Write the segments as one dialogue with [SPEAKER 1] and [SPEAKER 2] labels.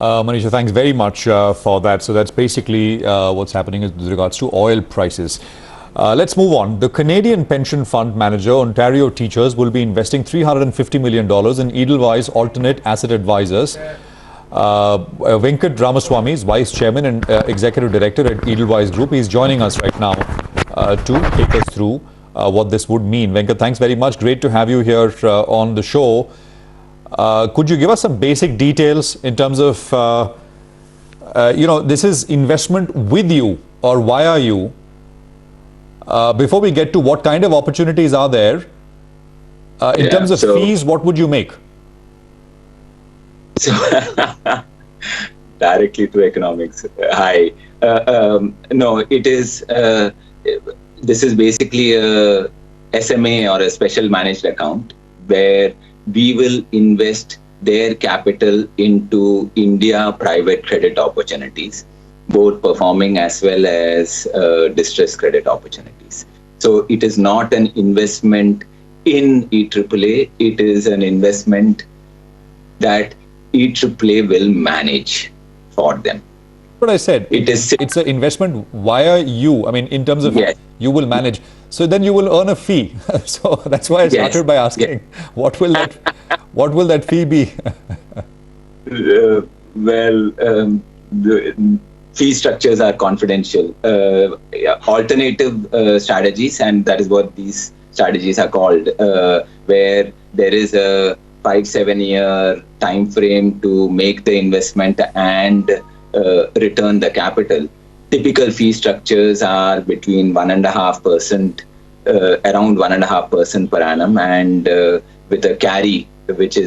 [SPEAKER 1] Manisha, thanks very much for that. So that's basically what's happening with regards to oil prices. Let's move on. The Canadian pension fund manager, Ontario Teachers, will be investing $350 million in Edelweiss alternate asset advisors. Venkat Ramaswany is vice chairman and executive director at Edelweiss Group. He's joining us right now to take us through what this would mean. Venkat, thanks very much. Great to have you here on the show. Could you give us some basic details in terms of, this is investment with you or via you? Before we get to what kind of opportunities are there, in terms of fees, what would you make?
[SPEAKER 2] So, directly to economics. Hi. No, it is, this is basically a SMA or a special managed account where we will invest their capital into India private credit opportunities, both performing as well as distressed credit opportunities. So it is not an investment in EAAA, it is an investment that EAAA will manage for them.
[SPEAKER 1] What I said, it's an investment via you. I mean, in terms of you will manage. So then you will earn a fee. So that's why I started by asking, what will that fee be?
[SPEAKER 2] The fee structers are confidential. Alternative strategies, and that is what these strategies are called, where there is a 5-7 year time frame to make the investment and return the capital. Typical fee structures are between 1.5%, around 1.5% per annum, and with a carry which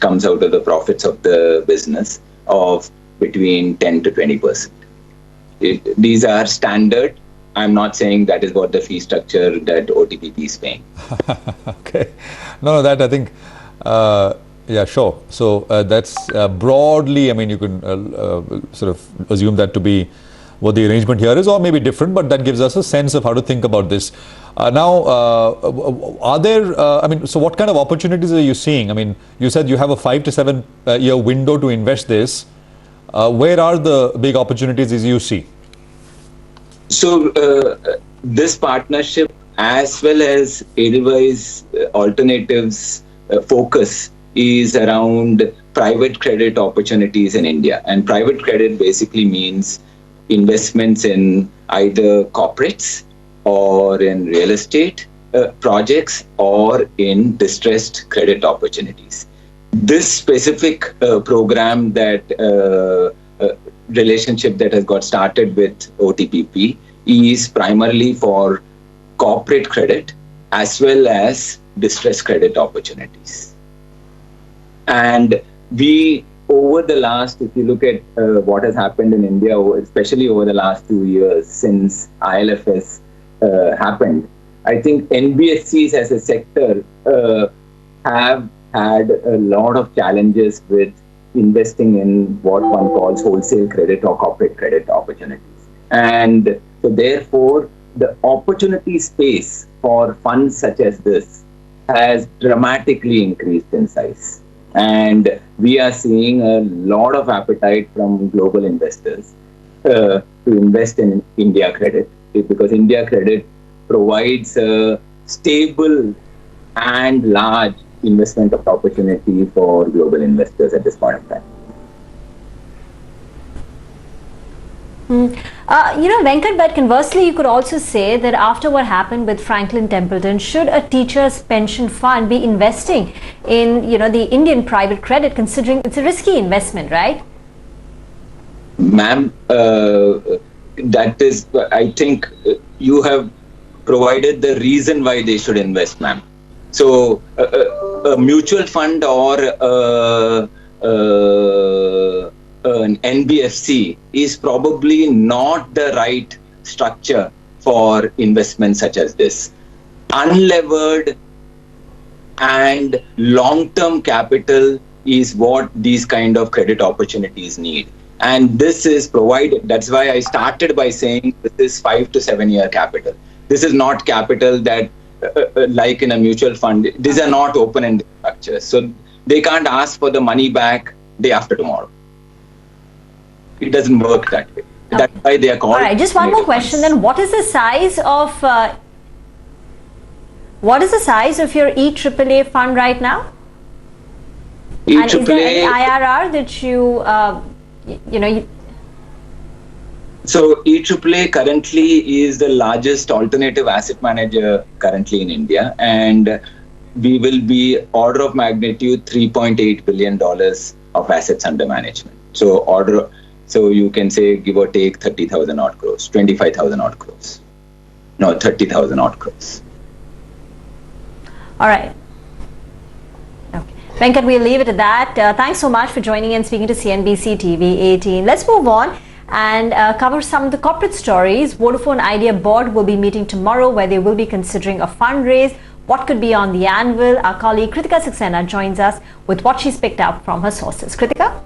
[SPEAKER 2] comes out of the profits of the business of between 10 to 20%. These are standard. I'm not saying that is what the fee structure that OTPP is paying.
[SPEAKER 1] Okay. No, that I think, yeah, sure. So that's broadly, I mean, you can sort of assume that to be what the arrangement here is, or maybe different, but that gives us a sense of how to think about this. Now, are there, so what kind of opportunities are you seeing? I mean, you said you have a 5 to 7 year window to invest this. Where are the big opportunities as you see?
[SPEAKER 2] So this partnership as well as Edelweiss alternatives focus is around private credit opportunities in India. And private credit basically means investments in either corporates or in real estate projects or in distressed credit opportunities. This specific program that relationship that has got started with OTPP is primarily for corporate credit as well as distressed credit opportunities. And we, over the last, if you look at what has happened in India, especially over the last 2 years since ILFS happened, I think NBFCs as a sector have had a lot of challenges with investing in what one calls wholesale credit or corporate credit opportunities. And so therefore, the opportunity space for funds such as this has dramatically increased in size. And we are seeing a lot of appetite from global investors to invest in India credit, because India credit provides a stable and large investment of opportunity for global investors at this point of time.
[SPEAKER 3] Venkat, but conversely, you could also say that after what happened with Franklin Templeton, should a teacher's pension fund be investing in, the Indian private credit, considering it's a risky investment, right?
[SPEAKER 2] Ma'am, that is, I think you have provided the reason why they should invest, ma'am. So a mutual fund or an NBFC is probably not the right structure for investments such as this. Unlevered and long-term capital is what these kind of credit opportunities need. And this is provided. That's why I started by saying this is 5 to 7 year capital. This is not capital that like in a mutual fund. These are not open-ended structures. So they can't ask for the money back day after tomorrow. It doesn't work that way. That's why they are called.
[SPEAKER 3] All right, just one more question then. What is the size of your EAAA fund right now? And is there any IRR that you
[SPEAKER 2] So EAAA currently is the largest alternative asset manager currently in India, and we will be order of magnitude $3.8 billion of assets under management. So you can say give or take 30,000 odd crores, 25,000 odd crores. No, 30,000 odd crores.
[SPEAKER 3] All right. Okay. Venkat, we'll leave it at that. Thanks so much for joining and speaking to CNBC TV18. Let's move on and cover some of the corporate stories. Vodafone Idea board will be meeting tomorrow, where they will be considering a fundraise. What could be on the anvil? Our colleague Kritika Saxena joins us with what she's picked up from her sources. Kritika?